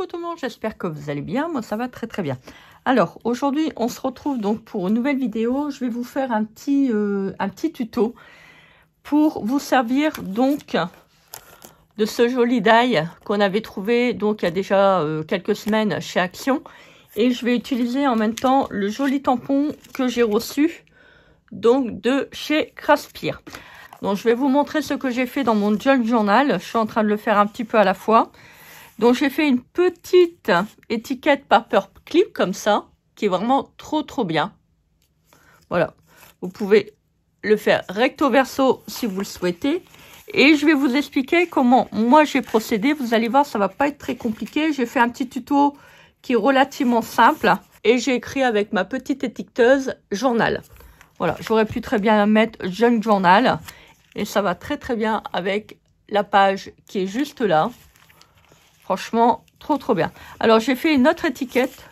Coucou tout le monde, j'espère que vous allez bien, moi ça va très très bien. Alors aujourd'hui on se retrouve donc pour une nouvelle vidéo. Je vais vous faire un petit tuto pour vous servir donc de ce joli die qu'on avait trouvé donc il y a déjà quelques semaines chez Action. Et je vais utiliser en même temps le joli tampon que j'ai reçu donc de chez Craftspire. Donc je vais vous montrer ce que j'ai fait dans mon junk journal. Je suis en train de le faire un petit peu à la fois. Donc j'ai fait une petite étiquette paper clip comme ça, qui est vraiment trop bien. Voilà, vous pouvez le faire recto verso si vous le souhaitez. Et je vais vous expliquer comment moi j'ai procédé. Vous allez voir, ça va pas être très compliqué. J'ai fait un petit tuto qui est relativement simple. Et j'ai écrit avec ma petite étiqueteuse journal. Voilà, j'aurais pu très bien mettre junk journal. Et ça va très bien avec la page qui est juste là. Franchement, trop bien. Alors, j'ai fait une autre étiquette.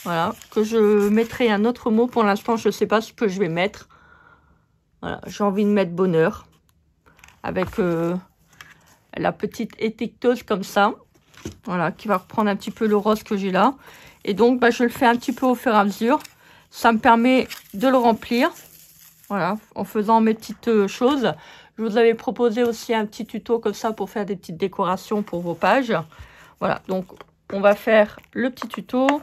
Voilà, que je mettrai un autre mot. Pour l'instant, je ne sais pas ce que je vais mettre. Voilà, j'ai envie de mettre bonheur. Avec la petite étiqueteuse comme ça. Voilà, qui va reprendre un petit peu le rose que j'ai là. Et donc, bah, je le fais un petit peu au fur et à mesure. Ça me permet de le remplir. Voilà, en faisant mes petites choses. Je vous avais proposé aussi un petit tuto comme ça pour faire des petites décorations pour vos pages. Voilà, donc on va faire le petit tuto.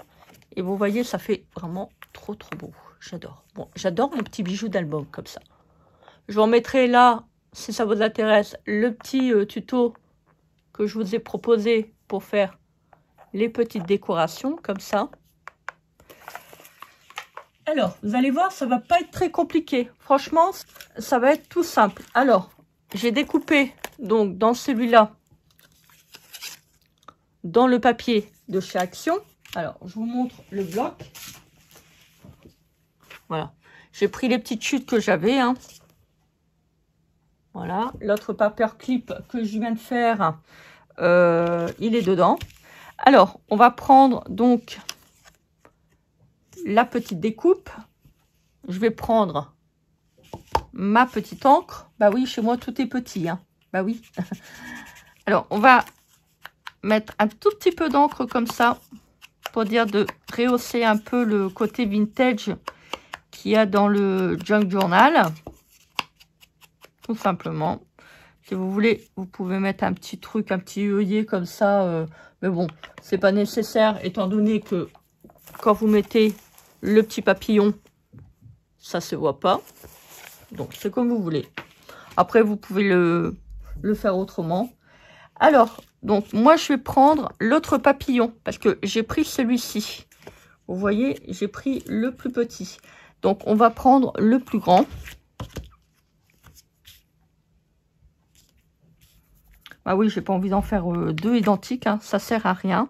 Et vous voyez, ça fait vraiment trop beau. J'adore. Bon, j'adore mon petit bijou d'album comme ça. Je vous remettrai là, si ça vous intéresse, le petit tuto que je vous ai proposé pour faire les petites décorations comme ça. Alors, vous allez voir, ça va pas être très compliqué. Franchement, ça va être tout simple. Alors, j'ai découpé donc dans celui-là, dans le papier de chez Action. Alors, je vous montre le bloc. Voilà. J'ai pris les petites chutes que j'avais. Hein. Voilà. L'autre paper clip que je viens de faire, il est dedans. Alors, on va prendre donc la petite découpe. Je vais prendre ma petite encre. Bah oui, chez moi, tout est petit. Hein. Bah oui. Alors, on va mettre un tout petit peu d'encre comme ça pour dire de rehausser un peu le côté vintage qu'il y a dans le junk journal. Tout simplement. Si vous voulez, vous pouvez mettre un petit truc, un petit œillet comme ça. Mais bon, c'est pas nécessaire étant donné que quand vous mettez le petit papillon, ça se voit pas. Donc, c'est comme vous voulez. Après, vous pouvez le faire autrement. Alors, donc, moi, je vais prendre l'autre papillon parce que j'ai pris celui-ci. Vous voyez, j'ai pris le plus petit. Donc, on va prendre le plus grand. Ah oui, j'ai pas envie d'en faire deux identiques. Hein, ça sert à rien.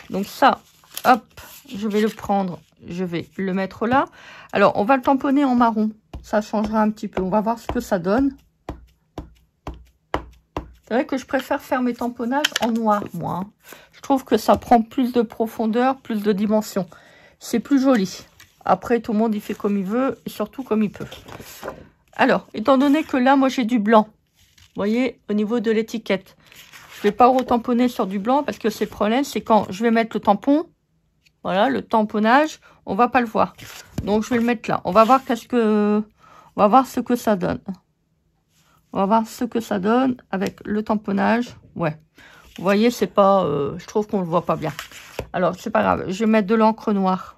Donc, ça, hop, je vais le prendre. Je vais le mettre là. Alors, on va le tamponner en marron. Ça changera un petit peu. On va voir ce que ça donne. C'est vrai que je préfère faire mes tamponnages en noir, moi. Hein. Je trouve que ça prend plus de profondeur, plus de dimension. C'est plus joli. Après, tout le monde, il fait comme il veut et surtout comme il peut. Alors, étant donné que là, moi, j'ai du blanc. Vous voyez, au niveau de l'étiquette. Je ne vais pas retamponner sur du blanc parce que c'est le problème, c'est quand je vais mettre le tampon. Voilà, le tamponnage, on va pas le voir. Donc, je vais le mettre là. On va voir on va voir ce que ça donne. On va voir ce que ça donne avec le tamponnage. Ouais. Vous voyez, c'est pas... je trouve qu'on le voit pas bien. Alors, c'est pas grave. Je vais mettre de l'encre noire.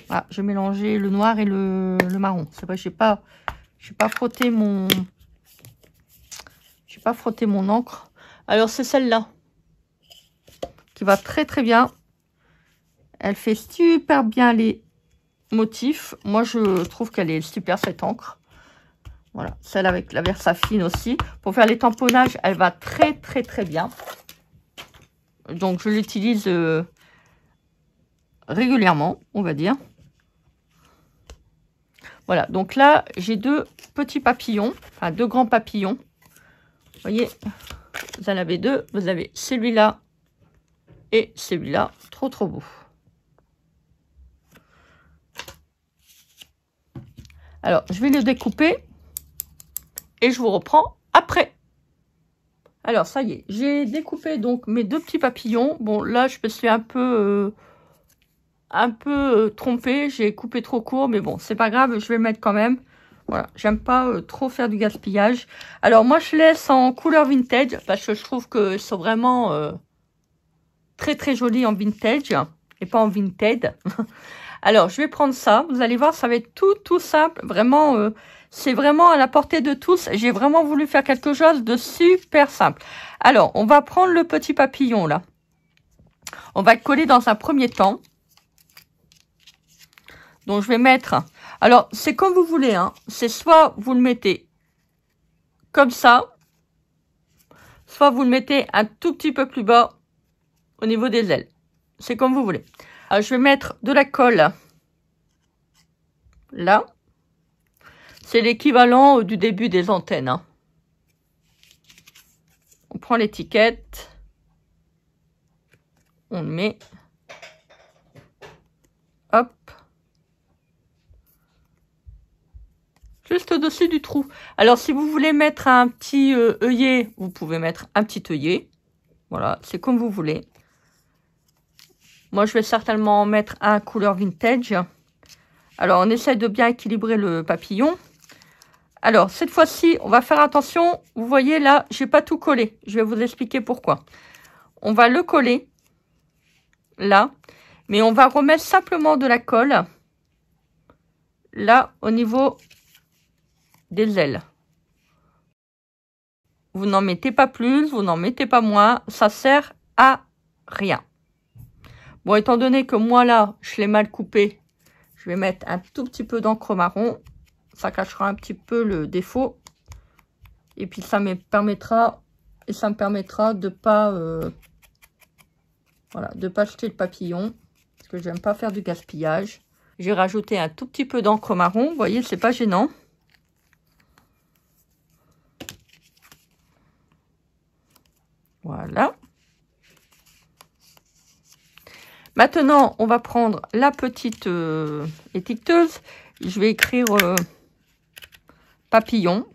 Ah, je vais mélanger le noir et le marron. C'est vrai, j'ai pas frotté mon... J'ai pas frotté mon encre. Alors, c'est celle-là. Qui va très bien. Elle fait super bien les motifs. Moi, je trouve qu'elle est super, cette encre. Voilà, celle avec la Versafine aussi. Pour faire les tamponnages, elle va très bien. Donc, je l'utilise régulièrement, on va dire. Voilà, donc là, j'ai deux petits papillons, enfin deux grands papillons. Vous voyez, vous en avez deux. Vous avez celui-là et celui-là. Trop beau. Alors, je vais le découper et je vous reprends après. Alors, ça y est, j'ai découpé donc mes deux petits papillons. Bon, là, je me suis un peu trompée. J'ai coupé trop court, mais bon, c'est pas grave, je vais le mettre quand même. Voilà, j'aime pas trop faire du gaspillage. Alors, moi, je laisse en couleur vintage parce que je trouve qu'ils sont vraiment très, très jolis en vintage et pas en vintage. Alors, je vais prendre ça. Vous allez voir, ça va être tout simple. Vraiment, c'est vraiment à la portée de tous. J'ai vraiment voulu faire quelque chose de super simple. Alors, on va prendre le petit papillon, là. On va le coller dans un premier temps. Donc, je vais mettre... Alors, c'est comme vous voulez, hein. C'est soit vous le mettez comme ça, soit vous le mettez un tout petit peu plus bas au niveau des ailes. C'est comme vous voulez. Alors, je vais mettre de la colle là. C'est l'équivalent du début des antennes, hein. On prend l'étiquette. On le met. Hop. Juste au-dessus du trou. Alors, si vous voulez mettre un petit œillet, vous pouvez mettre un petit œillet. Voilà, c'est comme vous voulez. Moi, je vais certainement en mettre un couleur vintage. Alors, on essaie de bien équilibrer le papillon. Alors, cette fois-ci, on va faire attention. Vous voyez, là, j'ai pas tout collé. Je vais vous expliquer pourquoi. On va le coller, là. Mais on va remettre simplement de la colle, là, au niveau des ailes. Vous n'en mettez pas plus, vous n'en mettez pas moins. Ça sert à rien. Bon, étant donné que moi, là, je l'ai mal coupé, je vais mettre un tout petit peu d'encre marron. Ça cachera un petit peu le défaut. Et puis, ça me permettra de pas... voilà, de pas jeter le papillon. Parce que j'aime pas faire du gaspillage. J'ai rajouté un tout petit peu d'encre marron. Vous voyez, c'est pas gênant. Voilà. Maintenant, on va prendre la petite étiqueteuse. Je vais écrire papillon.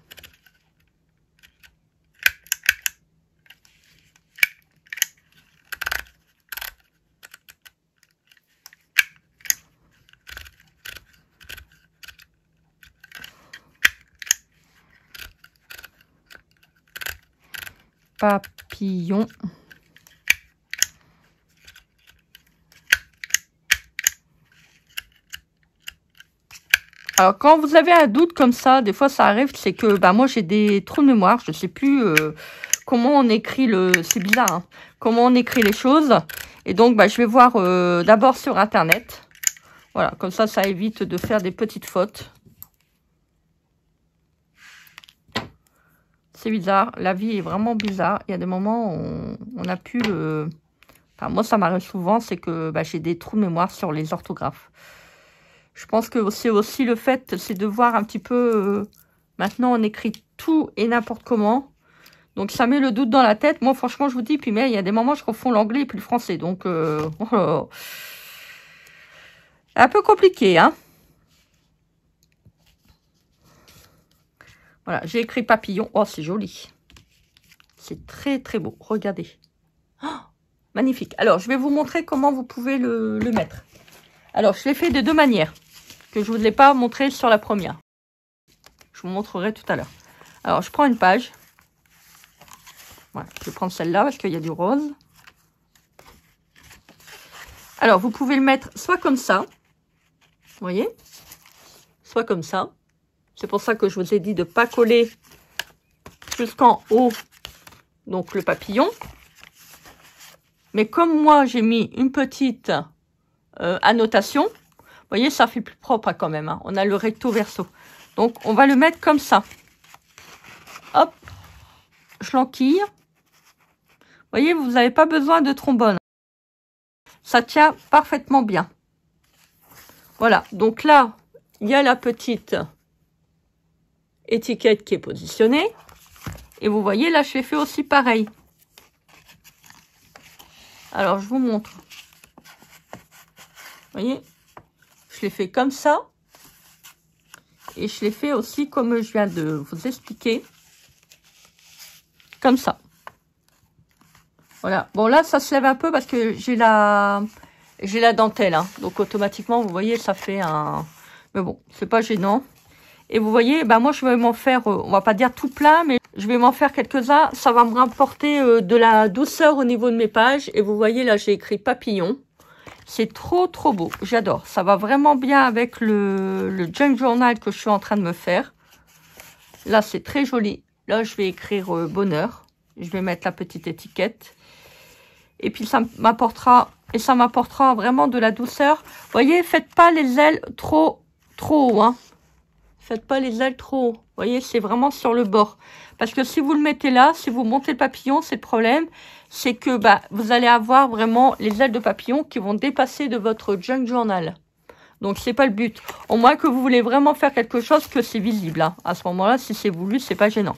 Papillon. Alors, quand vous avez un doute comme ça, des fois ça arrive, c'est que bah, moi j'ai des trous de mémoire, je ne sais plus comment on écrit c'est bizarre, hein, comment on écrit les choses. Et donc, bah, je vais voir d'abord sur Internet. Voilà, comme ça évite de faire des petites fautes. C'est bizarre, la vie est vraiment bizarre. Il y a des moments où on a pu le... Enfin, moi, ça m'arrive souvent, c'est que bah, j'ai des trous de mémoire sur les orthographes. Je pense que c'est aussi le fait, c'est de voir un petit peu... maintenant, on écrit tout et n'importe comment. Donc, ça met le doute dans la tête. Moi, franchement, je vous dis, puis mais il y a des moments, je confonds l'anglais et puis le français. Donc, oh, un peu compliqué, hein. Voilà, j'ai écrit papillon. Oh, c'est joli. C'est très, très beau. Regardez. Oh, magnifique. Alors, je vais vous montrer comment vous pouvez le mettre. Alors, je l'ai fait de deux manières que je ne vous ai pas montré sur la première. Je vous montrerai tout à l'heure. Alors, je prends une page. Voilà, je vais prendre celle-là parce qu'il y a du rose. Alors, vous pouvez le mettre soit comme ça. Vous voyez? Soit comme ça. C'est pour ça que je vous ai dit de ne pas coller jusqu'en haut, donc le papillon. Mais comme moi, j'ai mis une petite annotation, vous voyez, ça fait plus propre hein, quand même. Hein. On a le recto verso. Donc, on va le mettre comme ça. Hop, je l'enquille. Vous voyez, vous n'avez pas besoin de trombone. Ça tient parfaitement bien. Voilà, donc là, il y a la petite étiquette qui est positionnée. Et vous voyez, là, je l'ai fait aussi pareil. Alors, je vous montre. Vous voyez, je l'ai fait comme ça. Et je l'ai fait aussi comme je viens de vous expliquer. Comme ça. Voilà. Bon, là, ça se lève un peu parce que j'ai la dentelle. Hein. Donc, automatiquement, vous voyez, ça fait un... Mais bon, c'est pas gênant. Et vous voyez, bah moi, je vais m'en faire, on va pas dire tout plein, mais je vais m'en faire quelques-uns. Ça va me rapporter de la douceur au niveau de mes pages. Et vous voyez, là, j'ai écrit papillon. C'est trop, trop beau. J'adore. Ça va vraiment bien avec le junk journal que je suis en train de me faire. Là, c'est très joli. Là, je vais écrire bonheur. Je vais mettre la petite étiquette. Et puis, ça m'apportera vraiment de la douceur. Vous voyez, faites pas les ailes trop haut, hein. Faites pas les ailes trop haut. Vous voyez, c'est vraiment sur le bord. Parce que si vous le mettez là, si vous montez le papillon, c'est le problème. C'est que bah, vous allez avoir vraiment les ailes de papillon qui vont dépasser de votre junk journal. Donc, c'est pas le but. Au moins que vous voulez vraiment faire quelque chose que c'est visible. Hein. À ce moment-là, si c'est voulu, c'est pas gênant.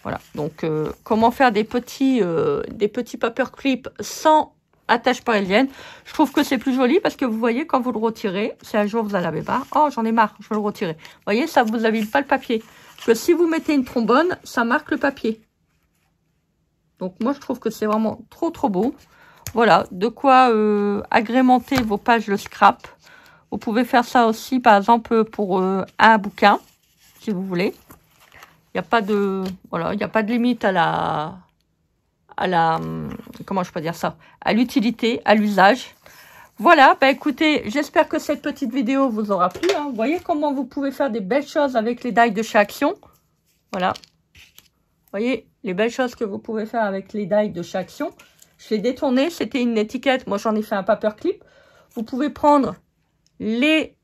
Voilà. Donc, comment faire des petits paperclips sans attache parisienne. Je trouve que c'est plus joli parce que vous voyez, quand vous le retirez, si un jour vous en avez pas, oh, j'en ai marre, je vais le retirer. Vous voyez, ça vous abîme pas le papier. Parce que si vous mettez une trombone, ça marque le papier. Donc, moi, je trouve que c'est vraiment trop, trop beau. Voilà, de quoi agrémenter vos pages de scrap. Vous pouvez faire ça aussi, par exemple, pour un bouquin, si vous voulez. Il n'y a pas de, voilà, il n'y a pas de limite à la, comment je peux dire ça, à l'utilité, à l'usage. Voilà, bah écoutez, j'espère que cette petite vidéo vous aura plu. Hein. Vous voyez comment vous pouvez faire des belles choses avec les die de chez Action. Voilà. Vous voyez les belles choses que vous pouvez faire avec les die de chez Action. Je l'ai détourné, c'était une étiquette. Moi, j'en ai fait un paperclip. Vous pouvez prendre les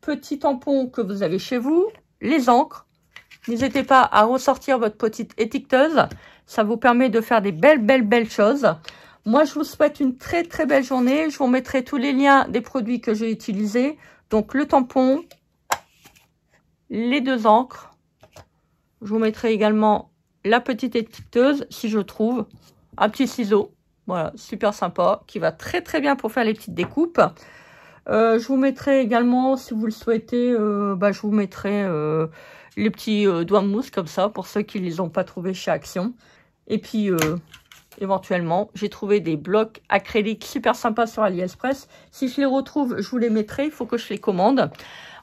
petits tampons que vous avez chez vous, les encres. N'hésitez pas à ressortir votre petite étiqueteuse. Ça vous permet de faire des belles choses. Moi, je vous souhaite une très, très belle journée. Je vous mettrai tous les liens des produits que j'ai utilisés. Donc, le tampon, les 2 encres. Je vous mettrai également la petite étiqueteuse, si je trouve. Un petit ciseau. Voilà, super sympa, qui va très, très bien pour faire les petites découpes. Je vous mettrai également, si vous le souhaitez, je vous mettrai les petits doigts de mousse comme ça, pour ceux qui ne les ont pas trouvés chez Action. Et puis, éventuellement, j'ai trouvé des blocs acryliques super sympas sur AliExpress. Si je les retrouve, je vous les mettrai. Il faut que je les commande.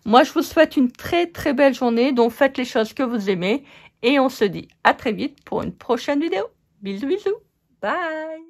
Moi, je vous souhaite une très, très belle journée. Donc, faites les choses que vous aimez. Et on se dit à très vite pour une prochaine vidéo. Bisous, bisous. Bye.